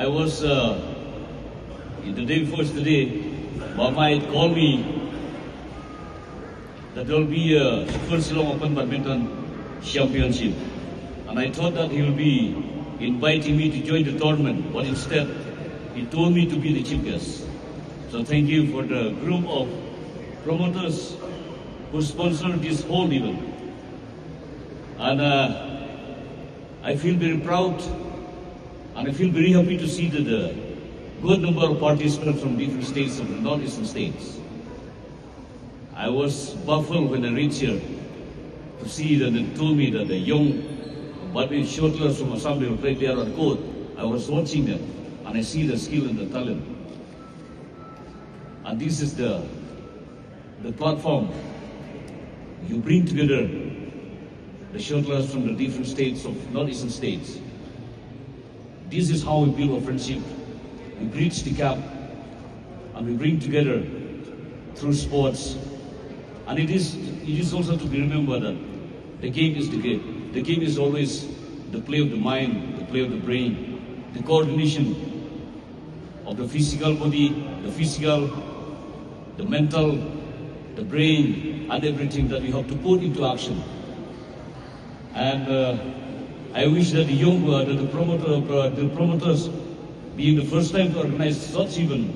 I was, the day before yesterday, Mama had called me that there will be a first Shillong Open Badminton Championship. And I thought that he will be inviting me to join the tournament, but instead, he told me to be the chief guest. So thank you for the group of promoters who sponsored this whole event. And I feel very proud and I feel very happy to see that the good number of participants from different states of the northeastern states. I was baffled when I reached here to see that they told me that the young badminton shortlers from Assam will play there on court. I was watching them and I see the skill and the talent. And this is the platform. You bring together the shortlers from the different states of northeastern states. This is how we build a friendship. We bridge the gap and we bring together through sports. And it is also to be remembered that the game is the game. The game is always the play of the mind, the play of the brain, the coordination of the physical body, the mental, the brain, and everything that we have to put into action. And I wish that the promoters, being the first time to organize such event,